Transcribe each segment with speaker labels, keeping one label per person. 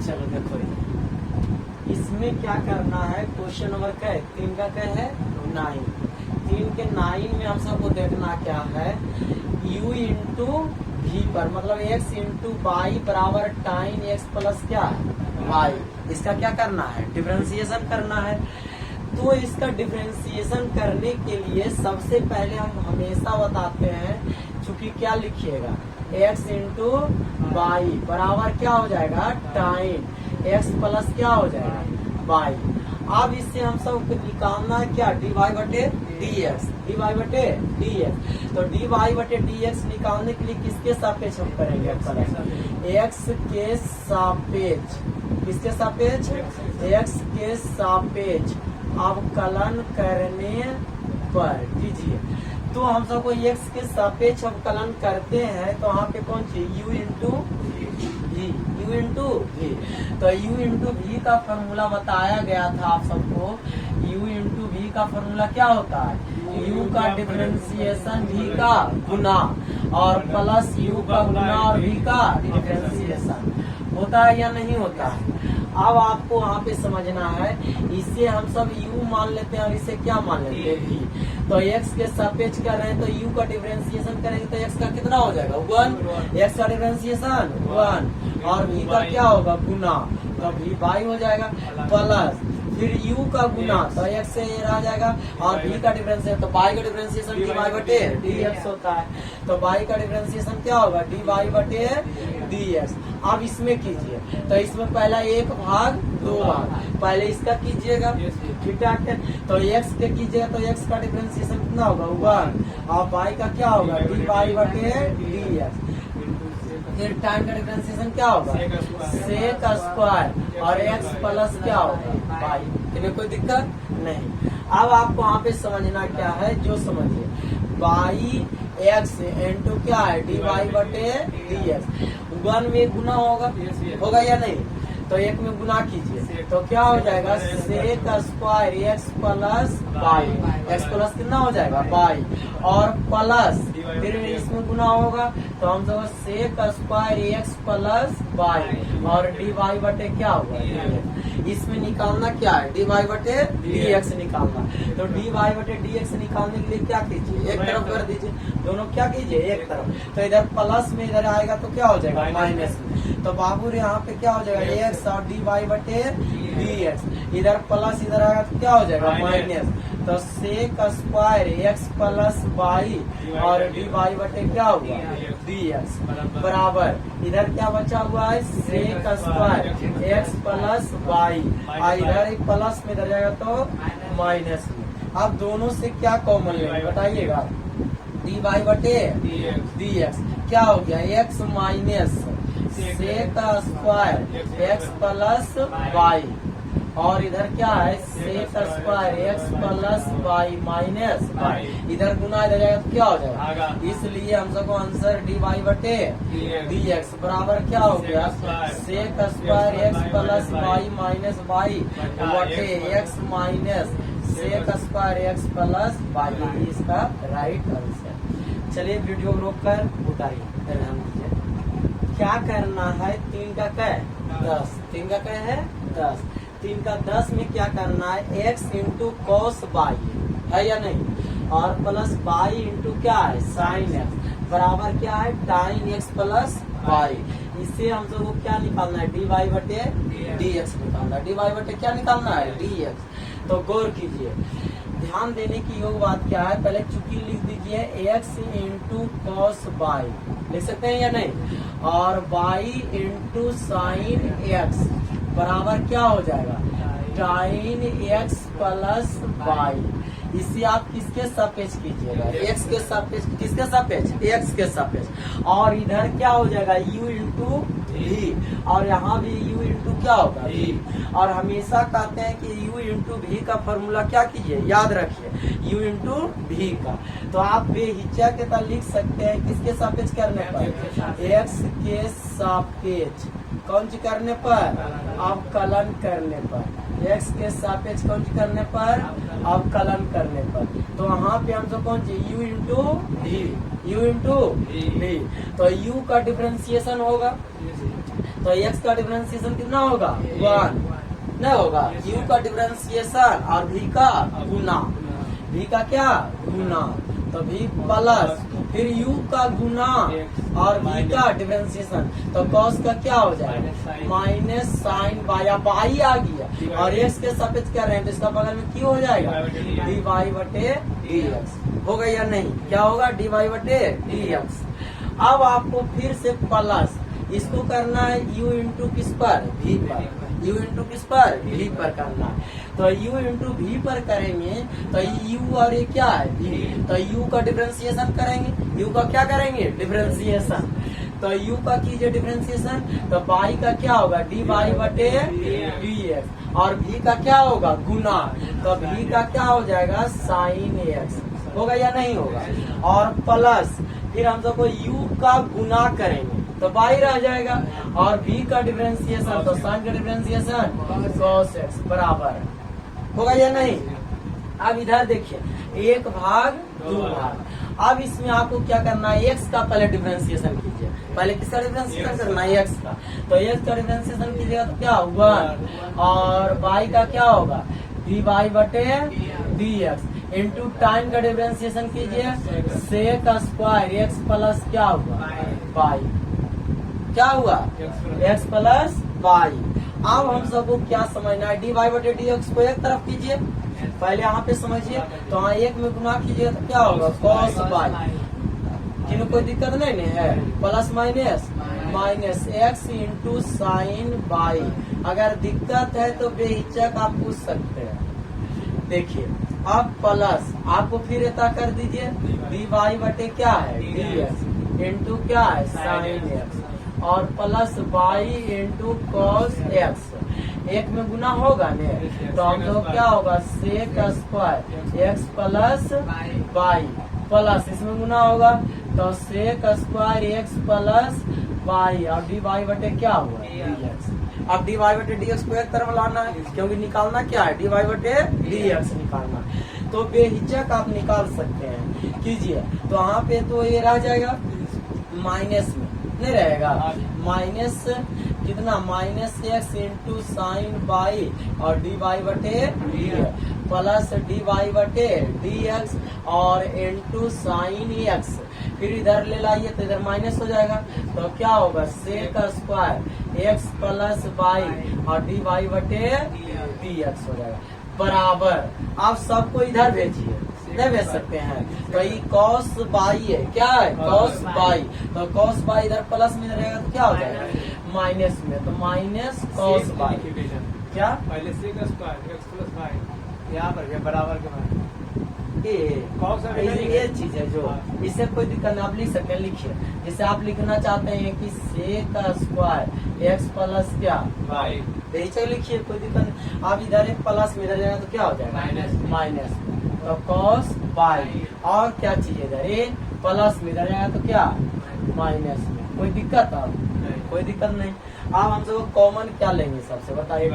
Speaker 1: चलो देखो इसमें क्या करना है, क्वेश्चन नंबर क्या है, 3 का क्या है 9। 3 के 9 में हम सबको देखना क्या है, u इंटू भी पर मतलब x इंटू वाई बराबर टाइन x प्लस क्या है y। इसका क्या करना है, डिफरेंशिएशन करना है। तो इसका डिफरेंशिएशन करने के लिए सबसे पहले हम हमेशा बताते हैं, चूंकि क्या लिखिएगा x इंटू वाई बराबर क्या हो जाएगा टाइन x प्लस क्या हो जाएगा y। अब इससे हम सब निकालना है क्या, dy बटे dx, dy बटे dx। तो dy बटे dx निकालने के लिए किसके सापेक्ष हम करेंगे, x के सापेक्ष, किसके सापेक्ष, x के सापेक्ष अवकलन करने पर कीजिए। तो हम सबको x के सापेक्ष अवकलन करते हैं, तो वहाँ पे कौन सी u इंटू भी, u इंटू भी। तो u इंटू भी का फॉर्मूला बताया गया था आप सबको, u इंटू भी का फॉर्मूला क्या होता है, u का डिफरेंशिएशन v का गुना और प्लस u का गुना और v का डिफरेंशिएशन होता है या नहीं होता है। अब आपको वहाँ पे समझना है, इसे हम सब u मान लेते हैं और इसे क्या मान लेते हैं v। तो x के सापेक्ष कर रहे हैं, तो u का डिफरेंशिएशन करेंगे तो x का कितना हो जाएगा 1, x का डिफरेंशिएशन 1 और v का क्या होगा गुना, तो v y हो जाएगा प्लस फिर u का गुना तो x से ये रह जाएगा और v का डिफरेंशिएशन, तो y का डिफरेंशिएशन dy बटे dx होता है। तो y का डिफरेंशिएशन क्या होगा dy बटे dx। अब इसमें कीजिए, तो इसमें पहला 1 भाग 2 भाग, पहले इसका कीजिएगा ठीक है। तो x के कीजिएगा तो x का डिफरेंशिएशन कितना होगा 1 और y का क्या होगा dy बटे dx। फिर टाइम का डिफरेंशिएशन क्या होगा सेक स्क्वायर और x प्लस क्या होगा वाई। इन्हें कोई दिक्कत नहीं। अब आपको वहाँ पे समझना क्या है, जो समझिए वाई x इंटू क्या है dy बटे dx। 1 में गुना होगा या नहीं, तो 1 में गुना कीजिए तो क्या हो जाएगा sec square x plus y, x plus कितना हो जाएगा वाई और प्लस फिर इसमें गुना होगा तो हम सब sec square x plus y और dy बटे क्या होगा, इसमें निकालना क्या है dy बटे dx निकालना। तो dy बटे dx निकालने के लिए क्या कीजिए, एक तरफ कर दीजिए, दोनों क्या कीजिए एक तरफ। तो इधर प्लस में इधर आएगा तो क्या हो जाएगा माइनस में, तो बाबू यहाँ पे क्या हो जाएगा x और dy बटे dx, इधर प्लस इधर आएगा तो क्या हो जाएगा माइनस। तो sec square x plus y और dy बटे क्या होगा dx बराबर इधर क्या बचा हुआ है sec square x plus y और इधर प्लस में इधर जाएगा तो माइनस में। अब दोनों से क्या कॉमन लेंगे बताइएगा, dy बटे dx क्या हो गया x minus sec square x plus y और इधर क्या है sec square x plus y minus y, इधर गुना इधर जाएगा तो क्या हो जाएगा, इसलिए हम सबको आंसर dy बटे dx बराबर क्या हो गया sec square x plus y minus y बटे x minus sec square x plus y, इसका राइट आंसर। चलिए वीडियो रोक कर उतारिए, ध्यान दीजिए क्या करना है। 3 का क्या है 10, 3 का क्या है 10, 3 का 10 में क्या करना है x इंटू कॉस वाई है या नहीं, और प्लस वाई इंटू क्या है साइन x बराबर क्या है टाइन x प्लस वाई। इससे हम सबको क्या निकालना है dy बटे dx निकालना है, dy बटे क्या निकालना है dx। तो गौर कीजिए, ध्यान देने की योग बात क्या है, पहले चुकी लिख दीजिए x इंटू कॉस वाई लिख सकते हैं या नहीं, और y इंटू साइन x बराबर क्या हो जाएगा टाइन x प्लस वाई। इसे आप किसके सापेक्ष कीजिएगा x के सापेक्ष, किसके सापेक्ष x के सापेक्ष, और इधर क्या हो जाएगा u इंटू भी और यहाँ भी u इंटू क्या होगा v। और हमेशा कहते हैं कि u इंटू भी का फॉर्मूला क्या कीजिए याद रखिए u इंटू भी का। तो आप बेहिचक के लिख सकते हैं किसके सापेक्ष करने पर x के सापेक्ष कौन सी करने पर अवकलन करने पर, x के सापेक्ष कौन सी करने पर अवकलन करने पर। तो वहाँ पे हम सब कौन सी u इंटू भी u इंटू v। तो u का डिफरेंशिएशन होगा, तो x का डिफरेंशिएशन कितना होगा 1 नहीं होगा, u का डिफरेंशिएशन और v का गुना, v का क्या गुना, तो v प्लस फिर u का गुना और v का डिफरेंशिएशन, तो cos का क्या हो जाएगा माइनस साइन बाई, अब बाई आ गया और x के सापेक्ष क्या रहे तो इसका बगल में क्यों हो जाएगा dy बटे dx होगा या नहीं, क्या होगा dy बटे dx। अब आपको फिर से प्लस इसको करना है u इंटू किस पर v पर, u इंटू किस पर v पर करना है, तो u इंटू v पर करेंगे तो u और ये क्या है v, तो u का डिफरेंशिएशन करेंगे, u का क्या करेंगे डिफरेंशिएशन, तो u का कीजिए डिफरेंशिएशन, तो बाई का क्या होगा dy बटे dx और v का क्या होगा गुना, तो v का क्या हो जाएगा साइन x होगा या नहीं होगा, और प्लस फिर हम सबको u का गुना करेंगे तो बाई रह जाएगा और v का डिफरेंशिएशन तो साइन का डिफरेंशिएशन cos x बराबर होगा या नहीं। अब इधर देखिए 1 भाग 2 भाग, अब इसमें आपको क्या करना है x का पहले डिफरेंशिएशन कीजिए, पहले किसका डिफरेंशिएशन करना है x का, तो x का डिफरेंशिएशन कीजिएगा तो क्या होगा और y का क्या होगा dy बटे dx इंटू टाइम का डिफरेंशिएशन कीजिए सेक स्क्वायर x प्लस क्या हुआ y, क्या हुआ x प्लस y। अब हम सबको क्या समझना है dy बटे dx को एक तरफ कीजिए, पहले यहाँ पे समझिए, तो यहाँ एक में गुना कीजिए तो क्या होगा cos y, किन्हों कोई दिक्कत नहीं है, plus minus minus x into sine y। अगर दिक्कत है तो बेहिचक आप पूछ सकते हैं। देखिए अब प्लस आपको फिर ऐसा कर दीजिए dy बटे क्या है dx इंटू क्या है साइन x और plus y into cos x, एक में गुना होगा ने तो हम लोग क्या होगा sec square x plus y plus इसमें गुना होगा तो sec square x plus y और dy बटे क्या हुआ dx। अब dy बटे dx को एक तरफ लाना है क्योंकि निकालना क्या है dy बटे dx निकालना, तो बेहिचक आप निकाल सकते हैं कीजिए, तो यहाँ पे तो ये रह जाएगा माइनस में नहीं रहेगा, माइनस कितना minus x into sign by और dy बटे प्लस dy बटे dx और इंटू साइन x, फिर इधर ले लाइए तो इधर माइनस हो जाएगा तो क्या होगा sec square x plus y और dy बटे dx हो जाएगा बराबर। आप सबको इधर भेजिए, नहीं भेज सकते हैं, तो ये cos y है, क्या है cos y, तो cos y इधर प्लस में रहेगा तो क्या हो जाएगा माइनस में, तो माइनस cos y क्या
Speaker 2: पहले sec square x plus y यहाँ पर ये बराबर के बाद
Speaker 1: ये चीज है जो इससे कोई दिक्कत नहीं, आप लिख सकते हैं, लिखिए जैसे आप लिखना चाहते हैं कि सेक स्क्वायर x प्लस क्या y, लिखिए कोई दिक्कत नहीं। आप इधर एक प्लस में इधर जाएगा तो क्या हो जाएगा माइनस, तो cos y और क्या चीज इधर ये प्लस में इधर जाएगा तो क्या माइनस में, कोई दिक्कत अब कोई दिक्कत नहीं। अब हम सब कॉमन क्या लेंगे सबसे बताइए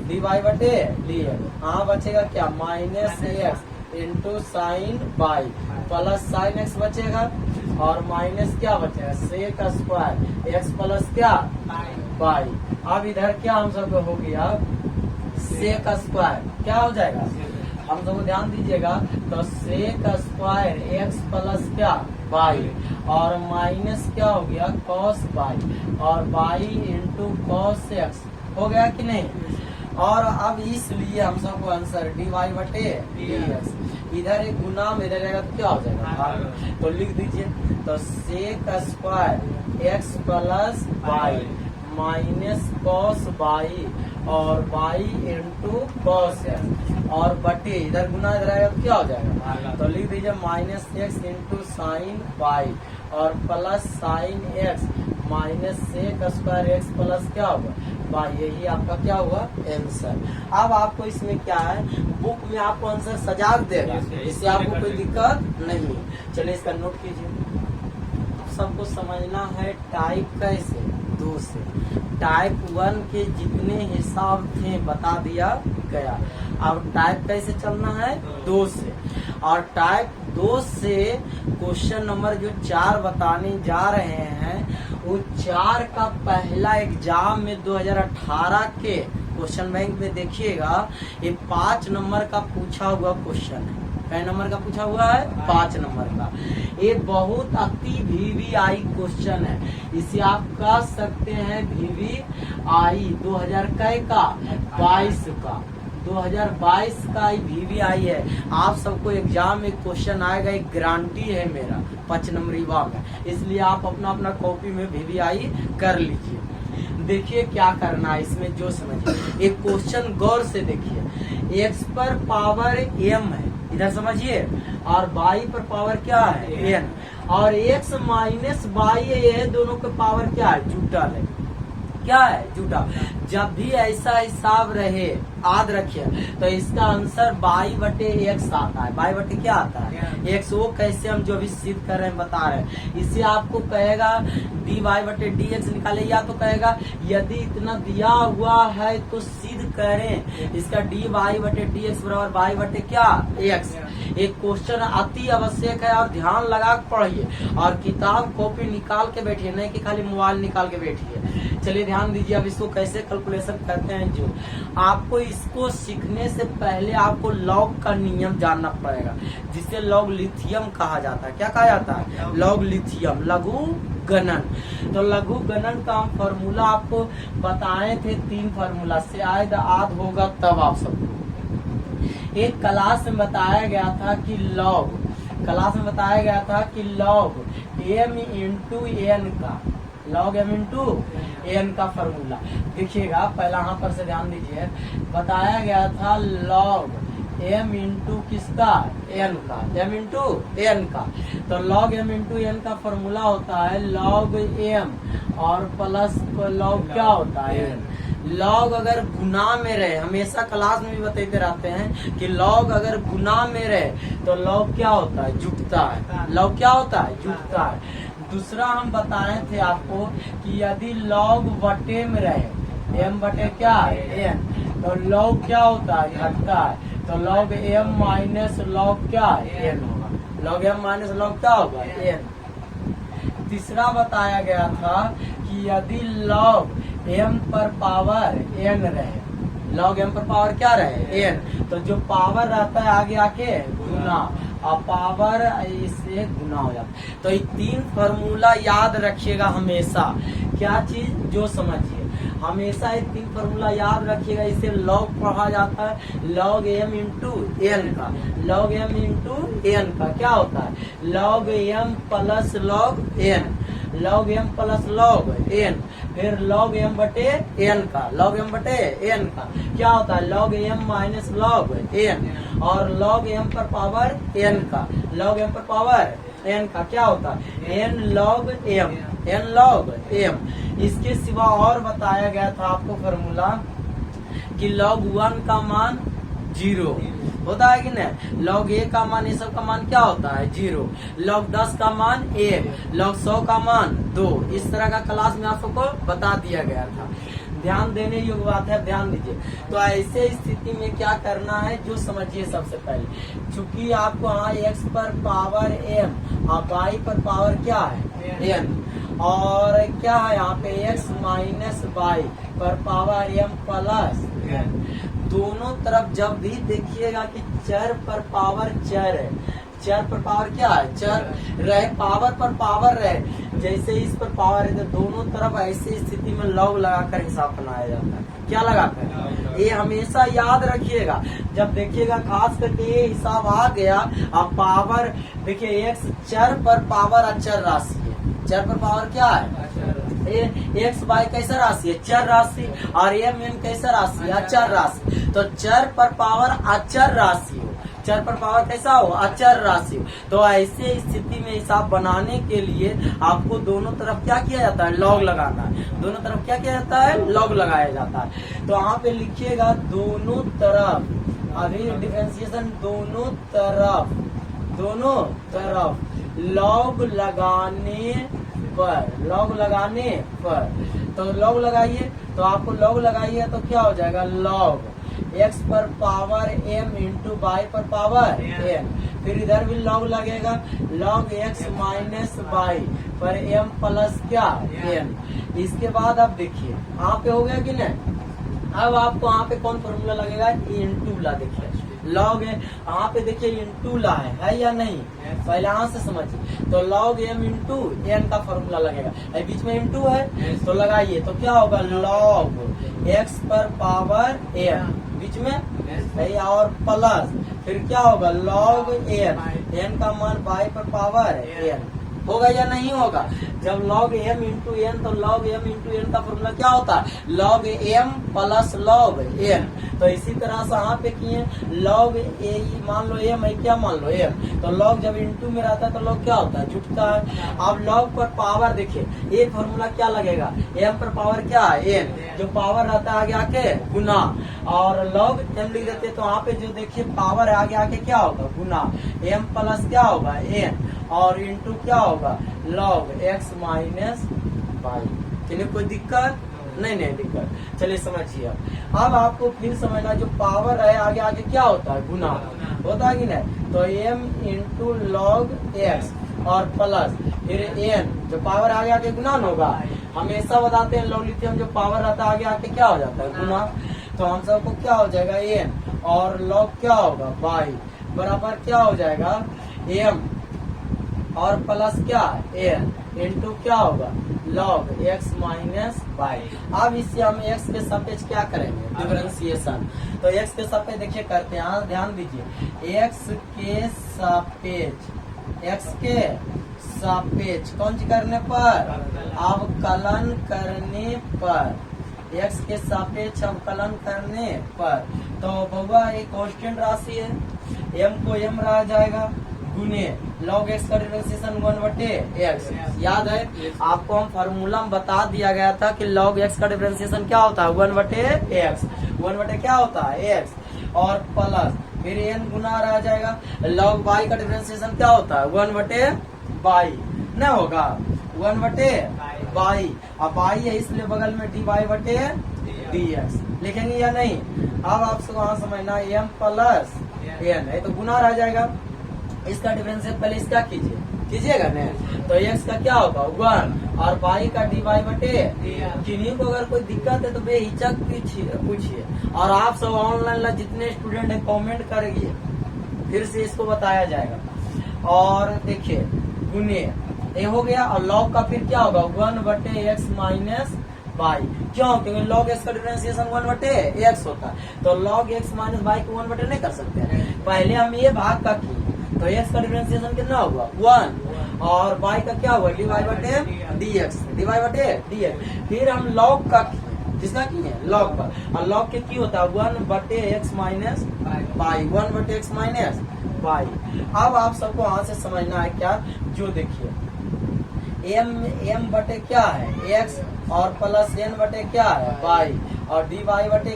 Speaker 1: dy बटे dx, हाँ बचेगा क्या minus x into sine y plus sine x बचेगा और माइनस क्या बचेगा सेक स्क्वायर x प्लस क्या y। अब इधर क्या हम सबको हो गया सेक स्क्वायर क्या हो जाएगा, हम सबको ध्यान दीजिएगा, तो सेक स्क्वायर x प्लस क्या y और माइनस क्या हो गया cos y और y इंटू कॉस x हो गया कि नहीं। और अब इसलिए हम सबको आंसर dy बटे dx, इधर एक गुना में इधर जाएगा तो क्या हो जाएगा तो लिख दीजिए, तो sec square x plus y minus cos y और y इंटू कॉस x और बटे इधर गुना इधर आएगा तो क्या हो जाएगा, तो लिख दीजिए minus x into sine y और plus sine x minus sec square x plus क्या होगा y, यही आपका क्या हुआ आंसर। अब आपको इसमें क्या है बुक में आपको आंसर सजा देगा, इससे आपको कोई दिक्कत नहीं। चलिए इसका नोट कीजिए, सबको समझना है टाइप कैसे 2 से, टाइप 1 के जितने हिसाब थे बता दिया गया, अब टाइप कैसे चलना है 2 से। और टाइप 2 से क्वेश्चन नंबर जो 4 बताने जा रहे हैं वो 4 का पहला एग्जाम में 2018 के क्वेश्चन बैंक में देखिएगा, ये 5 नंबर का पूछा हुआ क्वेश्चन है। कै नंबर का पूछा हुआ है? 5 नंबर का। ये बहुत अति VVI क्वेश्चन है, इसे आप कह सकते हैं VVI 2022 का 2022 का VVI है। आप सबको एग्जाम में क्वेश्चन आएगा, एक गारंटी है मेरा 5 नंबरी में, इसलिए आप अपना अपना कॉपी में VVI कर लीजिए। देखिए क्या करना है इसमें, जो समझिए एक क्वेश्चन गौर से देखिए। x पर पावर m है, इधर समझिए, और y पर पावर क्या है? n, और x माइनस y ये दोनों का पावर क्या है? जुटा है। क्या है? जुटा। जब भी ऐसा हिसाब रहे याद रखिए, तो इसका आंसर y/x आता है। y/, क्या आता है? x। वो कैसे हम जो भी सिद्ध कर रहे हैं बता रहे हैं। इसे आपको कहेगा dy/dx निकाले, या तो कहेगा यदि इतना दिया हुआ है तो सिद्ध करें इसका dy/dx बराबर y/, क्या? x। एक क्वेश्चन अति आवश्यक है और ध्यान लगा के पढ़िए और किताब कॉपी निकाल के बैठिए, नहीं कि खाली मोबाइल निकाल के बैठिए। चलिए ध्यान दीजिए, अब इसको कैसे कैलकुलेशन करते हैं। जो आपको इसको सीखने से पहले आपको लॉग का नियम जानना पड़ेगा, जिसे लॉग लिथियम कहा जाता है। क्या कहा जाता है? लॉग लिथियम, लघु गणन। तो लघु गणन का हम फॉर्मूला आपको बताए थे, 3 फॉर्मूला से आयद आद होगा तब आप सबको एक क्लास में बताया गया था कि लॉग m इंटू एन का log m इंटू एन का फॉर्मूला देखिएगा। पहला यहाँ पर से ध्यान दीजिए, बताया गया था log m इंटू किसका? n का, m इंटू एन का। तो log m इंटू एन का फॉर्मूला होता है log m और प्लस log क्या होता है? n। लॉग अगर गुना में रहे, हमेशा क्लास में भी बताते रहते हैं कि लॉग अगर गुना में रहे तो लॉग क्या होता है? जुटता है। लॉग क्या होता है? जुटता है। दूसरा हम बताए थे आपको कि यदि लॉग बटे में रहे, m बटे क्या है? n, तो लॉग क्या होता है? घटता है। तो लॉग m माइनस लॉग क्या है? n होगा। लॉग m माइनस लॉग क्या होगा? n। तीसरा बताया गया था कि यदि लॉग m पर पावर n रहे, लॉग m पर पावर क्या रहे? n, तो जो पावर रहता है आगे आके गुना, और पावर इससे गुना हो जाता है। तो ये 3 फॉर्मूला याद रखिएगा हमेशा। क्या चीज? जो समझिए, हमेशा ये 3 फॉर्मूला याद रखिएगा। इसे लॉग पढ़ा जाता है, लॉग m इंटू एन का। लॉग m इंटू एन का क्या होता है? Log m plus log n, log m plus log n, फिर लॉग m बटे n का, लॉग m बटे n का क्या होता है? Log m minus log n, और लॉग m पर पावर n का, लॉग m पर पावर n का क्या होता है? n log m, n log m। इसके सिवा और बताया गया था आपको फॉर्मूला कि लॉग 1 का मान 0 होता है कि नहीं, लॉग a का मान, ये सब का मान क्या होता है? 0। लॉग 10 का मान 1, लॉग 100 का मान 2। इस तरह का क्लास में आप सबको बता दिया गया था। ध्यान देने योग्य बात है, ध्यान दीजिए। तो ऐसे स्थिति में क्या करना है, जो समझिए सबसे पहले, चूंकि आपको यहाँ x पर पावर m और y पर पावर क्या है? n, और क्या है यहाँ पे x माइनस y पर पावर m प्लस n। दोनों तरफ जब भी देखिएगा कि चर पर पावर चर है, चर पर पावर क्या है? चर रहे, पावर पर पावर रहे, जैसे इस पर पावर है तो दोनों तरफ ऐसी स्थिति में लॉग लगाकर हिसाब बनाया जाता है। क्या लगाकर? ये हमेशा याद रखिएगा। जब देखिएगा खास करके ये हिसाब आ गया, अब पावर देखिए एक्स चर पर पावर अचर राशि है, चर पर पावर क्या है? एक्स वाई कैसा राशि है? चर राशि, और एम एन कैसा राशि है? अचर राशि। तो चर पर पावर अचर राशि हो, चर पर पावर कैसा हो? अचर राशि हो। तो ऐसे स्थिति में हिसाब बनाने के लिए आपको दोनों तरफ क्या किया जाता है? लॉग लगाना है। दोनों तरफ क्या किया जाता है? लॉग लगाया जाता है। तो यहाँ पे लिखिएगा दोनों तरफ, अभी डिफरेंशिएशन दोनों तरफ लॉग लगाने पर, लॉग लगाने पर, तो लॉग लगाइए, तो आपको लॉग लगाइए तो क्या हो जाएगा? लॉग x पर पावर m इंटू y पर पावर n, फिर इधर भी लॉग लगेगा, log x माइनस वाई पर m प्लस क्या n। इसके बाद अब देखिए यहाँ पे हो गया कि नहीं। अब आपको यहाँ पे कौन फॉर्मूला लगेगा, इंटू ला। देखिए लॉग यहाँ पे देखिए इंटू ला है या नहीं, पहले यहाँ से समझिए। तो log m इंटू n का फॉर्मूला लगेगा, बीच में इंटू है तो लगाइए, तो क्या होगा log x पर पावर m बीच में और प्लस फिर क्या होगा log n का मान y पर पावर n होगा या नहीं होगा। जब log m इंटू n तो log m इंटू n का फॉर्मूला क्या होता है log m plus log n। तो इसी तरह से यहाँ पे किए log a मान लो m है, क्या मान लो m, तो log जब इंटू में रहता है तो log क्या होता है जुटता है। अब log पर पावर देखिए एक फॉर्मूला क्या लगेगा m पर पावर क्या है n, जो पावर रहता है आगे आके गुना, और log m लिख देते तो यहाँ पे जो देखिए पावर आगे आके क्या होगा गुना, m प्लस क्या होगा n और इंटू क्या होगा log x माइनस वाई। इन्हें कोई दिक्कत नहीं दिक्कत, चलिए समझिए। अब आपको फिर समझना जो पावर है आगे आगे क्या होता है गुना होता है कि नहीं, तो m इंटू log x और प्लस फिर n, जो पावर आगे आगे गुना होगा। हमेशा बताते हैं लॉगरिथम जो पावर रहता है आगे आके क्या हो जाता है गुना, तो हम सबको क्या हो जाएगा n और log क्या होगा y बराबर क्या हो जाएगा m और प्लस क्या n इंटू क्या होगा log x माइनस वाई। अब इससे हम x के सापेक्ष क्या करेंगे डिफरेंशिएशन, तो x के सापेक्ष देखिए करते हैं, ध्यान दीजिए x के सापेक्ष कौन सी करने पर अवकलन करने पर, x के सापेक्ष अवकलन करने पर, तो बउआ एक कांस्टेंट राशि है m को m रह जाएगा गुने log x का डिफरेंशिएशन 1/x। याद है आपको हम फार्मूला में बता दिया गया था कि log x का डिफरेंशिएशन क्या होता है 1/x, 1 क्या होता है x और प्लस फिर n गुना रह जाएगा, log y का डिफरेंशिएशन क्या होता है 1/y न होगा 1/y, अब y है इसलिए बगल में dy/dx लिखेंगे या नहीं। अब आपसे वहां समझना m प्लस n है तो गुना रह जाएगा, इसका डिफरेंशियल पहले इसका कीजिएगा न, तो x का क्या होगा 1 और y का dy/, किन्हीं को अगर कोई दिक्कत है तो बेहिचक पूछिए, और आप सब ऑनलाइन जितने स्टूडेंट है कमेंट करिए, फिर से इसको बताया जाएगा। और देखिए गुने ये हो गया, और log का फिर क्या होगा 1/x माइनस वाई, क्यों क्योंकि log x का डिफरेंशिएशन 1/x होता है, तो log x माइनस वाई को 1/, नहीं कर सकते। पहले हम ये भाग का किए तो x का डिफरेंशिएशन कितना होगा 1 और y का क्या होगा dy/dx, फिर हम log का किसका किए log पर, और log के की होता है 1/x minus Y, 1/x minus Y. अब आप सबको यहाँ से समझना है क्या, जो देखिए m बटे क्या है x और प्लस n बटे क्या है y और dy/,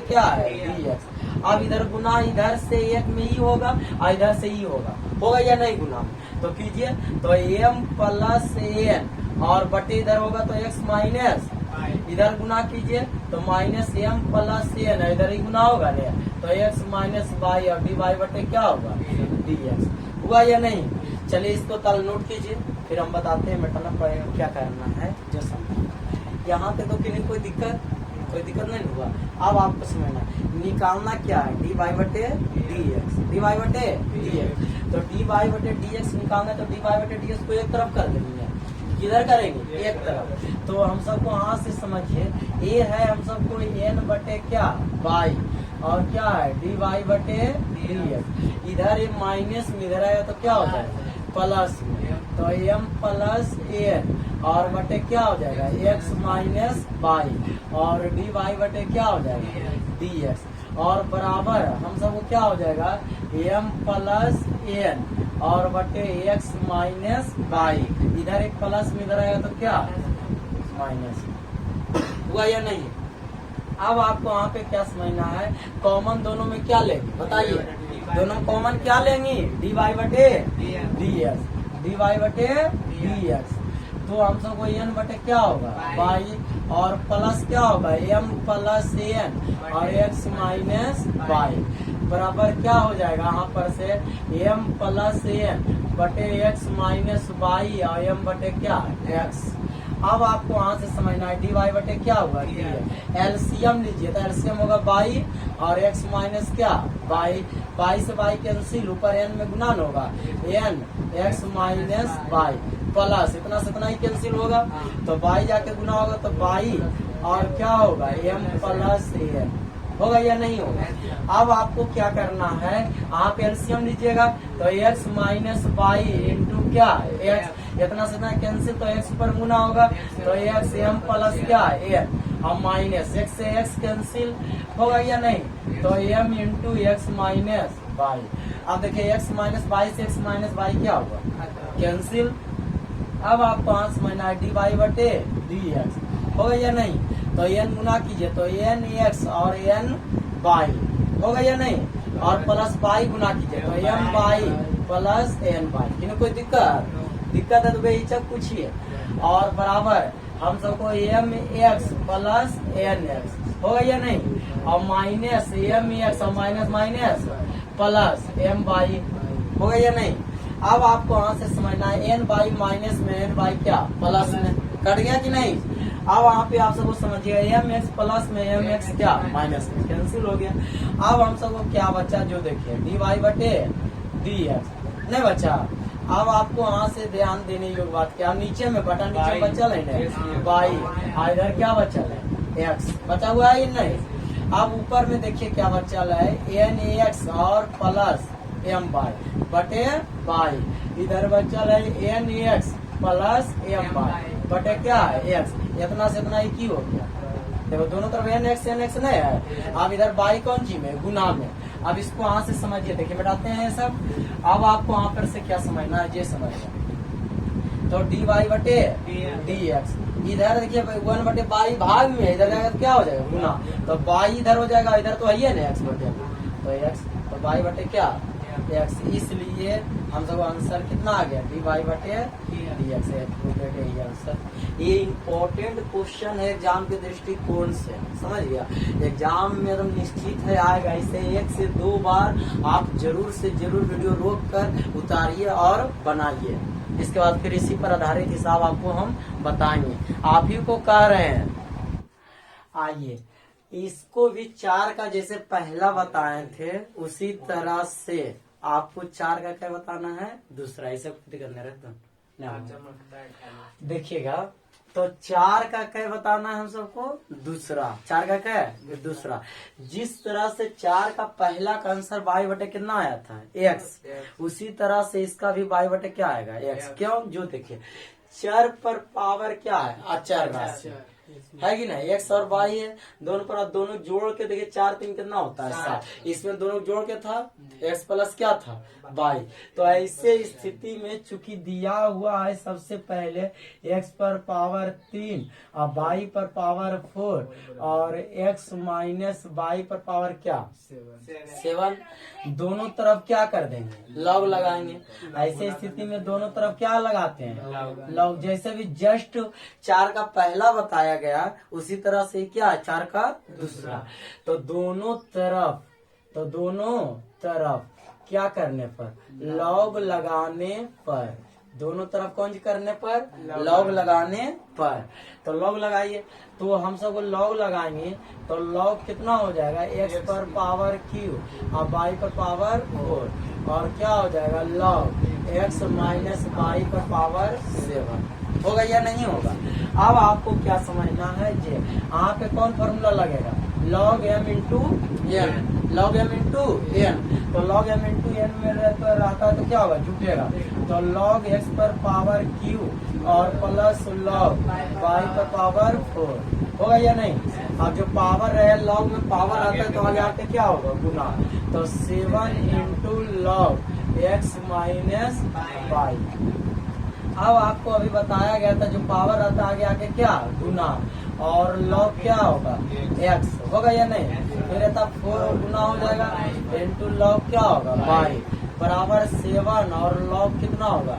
Speaker 1: क्या है dx। अब इधर गुना इधर से एक में ही होगा और इधर से ही होगा या नहीं गुना, तो कीजिए, तो m प्लस n और बटे इधर होगा तो x माइनस, इधर गुना कीजिए तो माइनस m प्लस n, इधर ही गुना होगा न, तो x माइनस y और dy/, क्या होगा dx, हुआ या नहीं। चलिए इसको तल नोट कीजिए, फिर हम बताते हैं मिटाना पड़ेगा क्या करना है। जैसा यहाँ पे तो किन्हीं कोई दिक्कत नहीं हुआ। अब आपको समझना निकालना क्या है dy/dx, तो dy/dx निकालना है, तो dy/dx को एक तरफ कर देंगे, किधर करेंगे एक तरफ। तो हम सबको यहाँ से समझिए ये है हम सबको n बटे क्या y और क्या है dy/dx, इधर ये माइनस में इधर आया तो क्या हो जाएगा प्लस में, तो m प्लस n और बटे क्या हो जाएगा x माइनस वाई और dy/, क्या हो जाएगा dx, और बराबर हम सबको क्या हो जाएगा m प्लस n और बटे x माइनस वाई, इधर एक प्लस में इधर आएगा तो क्या माइनस, हुआ या नहीं। अब आपको वहाँ पे क्या समझना है, कॉमन दोनों में क्या लेंगे बताइए, दोनों कॉमन क्या लेंगे dy/dx, तो हम सबको n बटे क्या होगा y और प्लस क्या होगा m प्लस एन और x माइनस वाई बराबर क्या हो जाएगा यहाँ पर से m प्लस एन बटे x माइनस वाई और m बटे क्या x। अब आपको वहां से समझना है डी वाई बटे क्या होगा एलसीएम लीजिए तो एलसीएम होगा बाई और x माइनस क्या बाई से बाई कैंसिल ऊपर n में गुणन होगा n x minus by plus इतना से इतना ही कैंसिल होगा तो बाई जाके गुना होगा तो बाई और क्या होगा m प्लस एन होगा या नहीं होगा। अब आपको क्या करना है आप एलसीएम लीजिएगा तो x माइनस बाई इंटू क्या x इतना से इतना कैंसिल तो x पर गुना होगा तो x m प्लस क्या एन और माइनस x से x कैंसिल होगा या नहीं तो m into x minus by. अब देखिए x माइनस बाई से x माइनस बाई क्या होगा कैंसिल। अब आपको वहां समझना है डी वाई बटे डी एक्स होगा या नहीं तो n गुना कीजिए तो n x और n बाई होगा या नहीं और प्लस बाई गुना कीजिए तो m by plus n by. किन्हें कोई दिक्कत है तो बेहिचक पूछिए और बराबर हम सबको m x plus n x होगा या नहीं और माइनस m x और minus minus plus m by होगा या नहीं। अब आपको वहां से समझना है n बाई माइनस में n बाई क्या प्लस में कट गया कि नहीं। अब वहाँ पे आप सबको समझिएगा एम एक्स प्लस में एम एक्स क्या माइनस में कैंसिल हो गया। अब हम सबको क्या बचा जो देखिए डी वाई बटे डी एक्स नहीं बचा। अब आपको वहाँ से ध्यान देने योग्य बात क्या नीचे में बटा नीचे बचल है वाई इधर क्या बचल है एक्स बचा हुआ है नहीं। अब ऊपर में देखिए क्या बचल है एन एक्स और प्लस एम बाई बटे बाई इधर बचल है n x plus m by बटे क्या है एक्स इतना से इतना एक ही हो गया। देखो दोनों तरफ एन एक्स नहीं है। अब इधर बाई कौन सी में गुना में। अब इसको वहां से समझिए देखिए बैठाते हैं सब। अब आपको वहां पर से क्या समझना है ये समझना तो डी वाई बटे डी एक्स इधर देखिए 1 बटे बाई भाग में इधर जाएगा तो क्या हो जाएगा गुना तो बाई इधर हो जाएगा इधर तो है ना एक्स बटे तो एक्स तो बाई बटे क्या एक्स। इसलिए हम सब आंसर कितना आ गया डी वाई बटे डी एक्स आंसर। ये इम्पोर्टेंट क्वेश्चन है एग्जाम के दृष्टिकोण से समझ गया। एग्जाम में एकदम निश्चित है आएगा। इसे 1 से 2 बार आप जरूर से जरूर वीडियो रोक कर उतारिए और बनाइए। इसके बाद फिर इसी पर आधारित हिसाब आपको हम बताएंगे। आप ही को कह रहे हैं आइए इसको भी 4 का जैसे पहला बताए थे उसी तरह से आपको 4 का क्या बताना है दूसरा। इसे करने रहता देखिएगा तो 4 का क्या बताना है हम सबको दूसरा। 4 का क्या है दूसरा। जिस तरह से 4 का पहला का आंसर बाई बटे कितना आया था एक्स उसी तरह से इसका भी बाई बटे क्या आएगा एक्स। क्यों जो देखिए चर पर पावर क्या है अचर राशि है कि नहीं एक्स और बाई है दोनों पर दोनों जोड़ के देखिए 4 3 कितना होता है 7। इसमें दोनों जोड़ के था एक्स प्लस क्या था बाई। तो ऐसे स्थिति में चूंकि दिया हुआ है सबसे पहले एक्स पर पावर 3 और बाई पर पावर 4 और एक्स माइनस बाई पर पावर क्या 7 दोनों तरफ क्या कर देंगे लॉग लगाएंगे। ऐसे स्थिति में दोनों तरफ क्या लगाते हैं लॉग। जैसे भी जस्ट 4 का पहला बताया गया उसी तरह से क्या 4 का दूसरा। तो दोनों तरफ क्या करने पर लॉग लगाने पर दोनों तरफ कौन करने पर लॉग लगाने पर। तो लॉग लगाइए तो हम सब लॉग लगाएंगे तो लॉग कितना हो जाएगा एक्स पर पावर क्यू और बाई पर पावर 4 और क्या हो जाएगा लॉग एक्स माइनस बाई पर पावर 7 होगा या नहीं होगा। अब आपको क्या समझना है जे यहाँ पे कौन फॉर्मूला लगेगा log m into n log m into n. तो log m इंटू एन में रहता है तो क्या होगा जुटेगा तो log x पर पावर q और प्लस log y पर पावर 4 होगा या नहीं। अब जो पावर है log में पावर आता है तो आगे आके क्या होगा गुना तो 7 into log x minus by. अब आपको अभी बताया गया था जो पावर आता है आगे आके क्या गुना और लॉग क्या होगा एक्स होगा या नहीं। फिर रहता 4 गुना हो जाएगा इंटू लॉग क्या होगा बाई बराबर 7 और लॉग कितना होगा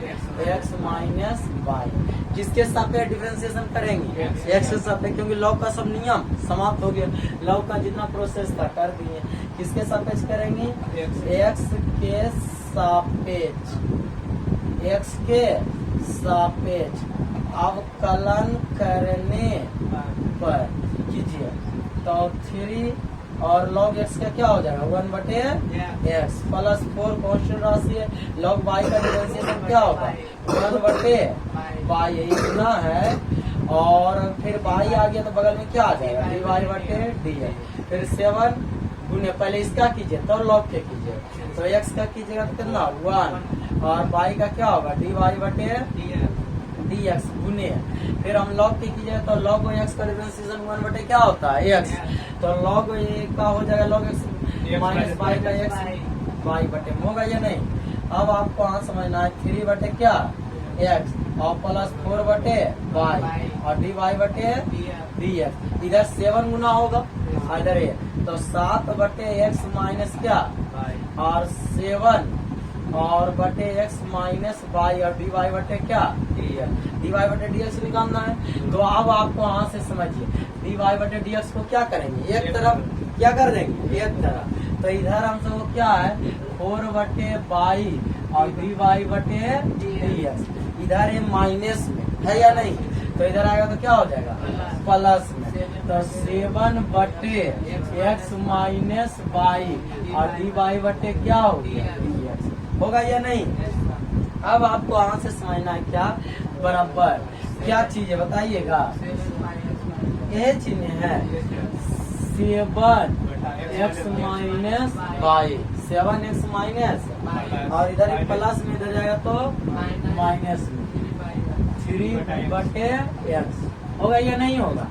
Speaker 1: x माइनस वाई। जिसके सापेक्ष डिफरेंशिएशन करेंगे x के सापेक्ष, क्योंकि लॉग का सब नियम समाप्त हो गया, लॉग का जितना प्रोसेस था कर दिए। किसके सापेक्ष करेंगे x के सापेक्ष, x के सापेक्ष अवकलन करने पर कीजिए तो 3 और log x का क्या हो जाएगा 1/x प्लस 4 कांस्टेंट राशि है। log y का डिफरेंशिएशन क्या होगा 1/y, यही गुना है और फिर y आ गया तो बगल में क्या आ जाएगा dy/dx। फिर 7 गुने, पहले इसका कीजिए तो log के कीजिए, तो x का कीजिएगा तो कितना 1 और y का क्या होगा dy/dx गुने, फिर हम log के कीजिए तो log x का डिफरेंशिएशन 1/क्या होता है x, तो log का हो जाएगा log x माइनस y का x y/, होगा या नहीं। अब आपको यहाँ समझना है 3 क्या x और प्लस 4/y और dy/dx। इधर 7 गुना होगा इधर ये, तो 7/x माइनस क्या और 7 और बटे x माइनस वाई और dy/क्या dy/dx निकालना है। तो अब आपको यहाँ से समझिए dy/dx को क्या करेंगे, एक तरफ क्या कर देंगे एक तरफ, तो इधर हम सबको क्या है 4/y और dy/dx, इधर ये माइनस में है या नहीं, तो इधर आएगा तो क्या हो जाएगा प्लस में, तो 7/x माइनस वाई और dy/क्या हो गया dx, होगा या नहीं। अब आपको यहाँ से समझना है क्या बराबर क्या चीज है बताइएगा, ये चिन्ह है 7x minus Y, 7x minus और इधर एक प्लस में इधर जाएगा तो माइनस में 3/x, होगा या नहीं होगा।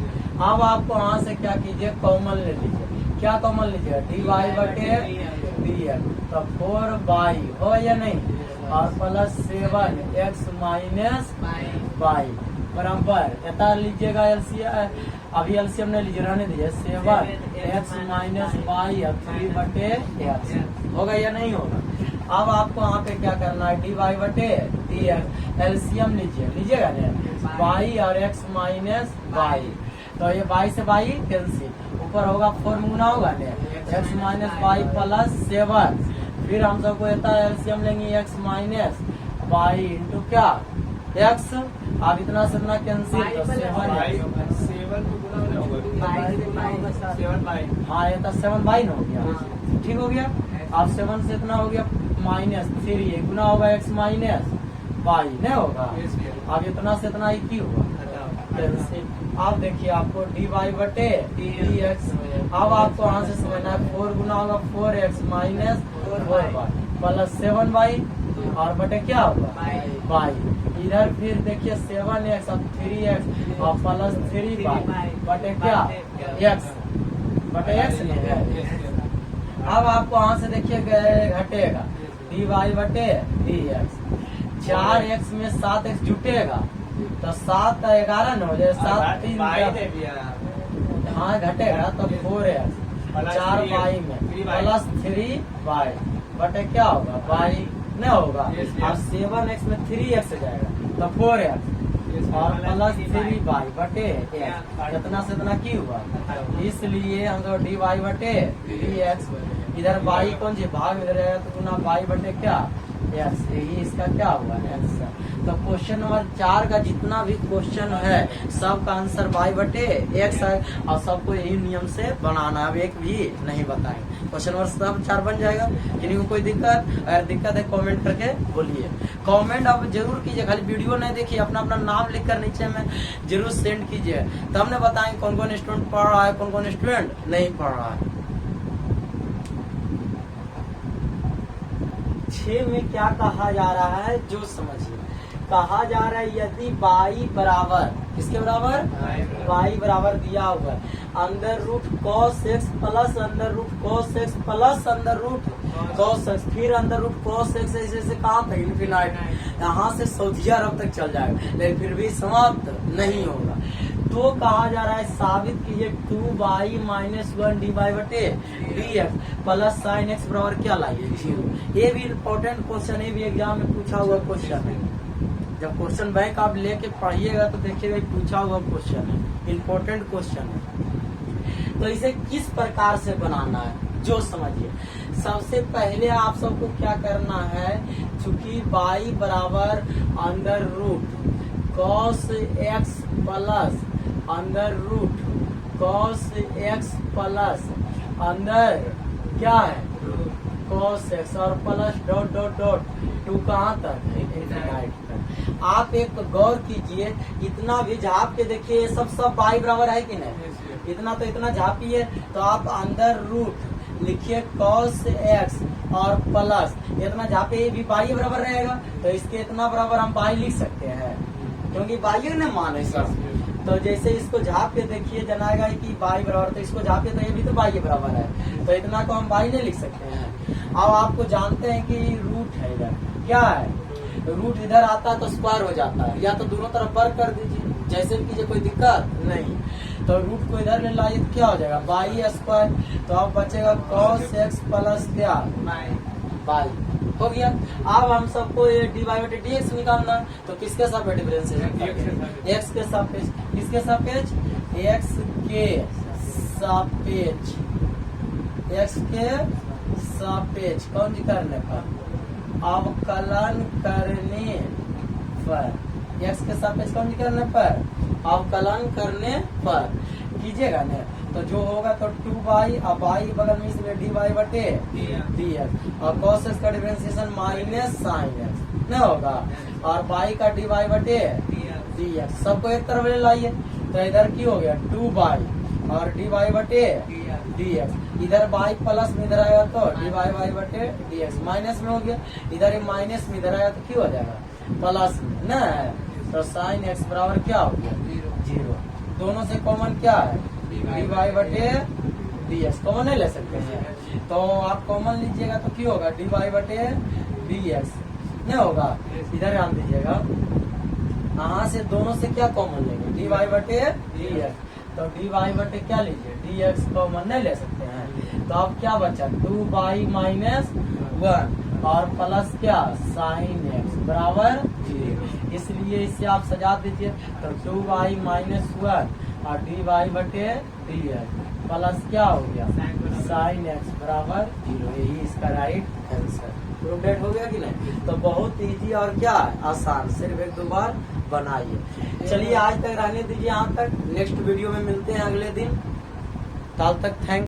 Speaker 1: अब आपको यहाँ से क्या कीजिए कॉमन ले लीजिए, क्या कॉमन लीजिए dy/dx, तो 4y हो या नहीं और प्लस 7x माइनस वाई बराबर एता लीजिएगा एलसीएम, अभी एलसीएम नहीं लीजिए रहने दीजिए 7x माइनस वाई और 3/x, होगा या नहीं होगा। अब आपको यहाँ पे क्या करना है dy/dx, एलसीएम लीजिएगा ना y और x माइनस वाई, तो ये y से y कैंसिल, ऊपर होगा 4 गुना होगा ना x माइनस वाई प्लस 7, फिर हम सबको एलसीएम लेंगे x माइनस वाई इंटू क्या x, अब इतना से इतना कैंसिल तो 7, हाँ ये तो 7 हो गया, ठीक हो गया। अब 7 से इतना हो गया माइनस 3, गुना होगा x माइनस वाई नहीं होगा, अब इतना से इतना ही होगा कैंसिल। अब देखिए आपको dy/dx, अब आपको यहाँ से समझना है 4 गुना होगा 4x minus 4y plus 7y और बटे क्या होगा y, इधर फिर देखिए 7x और 3x और प्लस 3y बटे क्या x बटे x नहीं है। अब आपको यहाँ से देखिए घटेगा dy/dx, 4x में 7x जुटेगा तो 7 11 न हो जाए 7 3 हाँ घटेगा तो 4x 4y में प्लस 3y बटे क्या होगा y नहीं होगा, और 7x में 3x जाएगा तो 4x और प्लस 3y बटे कितना से इतना की हुआ, इसलिए हम तो dy/dx, इधर y कौन सी भाग में रहेगा तो गुना y/क्या x, यही इसका क्या हुआ आंसर। तो क्वेश्चन नंबर 4 का जितना भी क्वेश्चन है सबका आंसर y/x है और सबको यही नियम से बनाना है, अब एक भी नहीं बताएंगे। क्वेश्चन नंबर सब 4 बन जाएगा। किसी को कोई दिक्कत, अगर दिक्कत है कमेंट करके बोलिए, कमेंट आप जरूर कीजिए, खाली वीडियो नहीं देखिए, अपना अपना नाम लिखकर नीचे में जरूर सेंड कीजिए, तब हमने बताएंगे कौन कौन स्टूडेंट पढ़ रहा है कौन कौन स्टूडेंट नहीं पढ़ रहा है। 6 में क्या कहा जा रहा है जो समझिए, कहा जा रहा है यदि y बराबर किसके बराबर y बराबर दिया हुआ है under root cos x plus under root cos x plus under root cos x, फिर अंडर रूट cos x ऐसे ऐसे कहाँ तक इनफिनाइट, यहाँ से सऊदी अरब तक चल जाएगा, लेकिन फिर भी समाप्त नहीं होगा। तो कहा जा रहा है साबित कीजिए 2y माइनस 1 dy बटे dx प्लस साइन एक्स बराबर क्या लाइए 0। ये भी इम्पोर्टेंट क्वेश्चन है, भी एग्जाम में पूछा हुआ क्वेश्चन है। जब क्वेश्चन बैंक आप लेके पढ़िएगा तो देखिएगा पूछा हुआ क्वेश्चन है, इम्पोर्टेंट क्वेश्चन है। तो इसे किस प्रकार से बनाना है जो समझिए। सबसे पहले आप सबको क्या करना है, चूंकि y बराबर under root cos x plus under root cos x plus अंदर क्या है cos x और प्लस डॉट डॉट डॉट 2 कहाँ तक इनफिनाइट तक। आप एक गौर कीजिए, इतना भी झाप के देखिए, ये सब y बराबर है कि नहीं, इतना तो इतना झापिए, तो आप अंदर रूट लिखिए cos x और प्लस इतना झापे ये भी y बराबर रहेगा, तो इसके इतना बराबर हम y लिख सकते हैं क्योंकि y ने मान है सब। तो जैसे इसको झाप के देखिए जनाएगा कि y बराबर, तो इसको झापे तो ये भी तो y बराबर है, तो इतना को हम y नहीं लिख सकते हैं। अब आपको जानते हैं कि रूट है, इधर क्या है, रूट इधर आता है तो स्क्वायर हो जाता है, या तो दोनों तरफ वर्ग कर दीजिए जैसे भी कीजिए, कोई दिक्कत नहीं। तो रूट को इधर ले लाइए तो क्या हो जाएगा y स्क्वायर, तो अब बचेगा cos x प्लस क्या y हो गया। अब हम सबको ये dy बटे dx निकालना, तो किसके सापेक्ष डिफरेंशिएशन, x के सापेक्ष, किसके सापेक्ष x के सापेक्ष, x के सापेक्ष कौन जी करने पर, अवकलन करने पर, x के सापेक्ष कौन जी करने पर, अवकलन करने पर कीजिएगा ना, तो जो होगा तो 2y अब y बगल में इसलिए dy बटे dx और cos x का डिफरेंशिएशन माइनस साइन x नहीं होगा, और y का dy बटे dx सबको एक तरफ ले लाइए, तो इधर की हो गया 2y और dy बटे dx, इधर y प्लस में इधर आएगा तो dy बटे dx माइनस में हो गया, इधर ये माइनस में इधर आएगा तो क्या हो जाएगा प्लस में ना, तो साइन x बराबर क्या हो गया 0। दोनों से कॉमन क्या है dy बटे dx, कॉमन नहीं ले सकते हैं, तो आप कॉमन लीजिएगा तो क्या होगा dy बटे dx नहीं होगा, इधर ध्यान दीजिएगा, यहाँ से दोनों से क्या कॉमन लेंगे dy बटे dx, तो dy बटे क्या लीजिए dx कॉमन नहीं ले सकते हैं, तो अब क्या बचा 2y माइनस 1 और प्लस क्या साइन x बराबर 0, इसलिए इसे आप सजा दीजिए, तो 2y माइनस 1 और dy बटे dx प्लस क्या हो गया साइन x बराबर 0, यही इसका राइट आंसर। प्रूवड हो गया कि नहीं, तो बहुत इजी और क्या है आसान, सिर्फ एक दो बार बनाइए। चलिए आज तक रहने दीजिए यहाँ तक, नेक्स्ट वीडियो में मिलते हैं अगले दिन, तब तक थैंक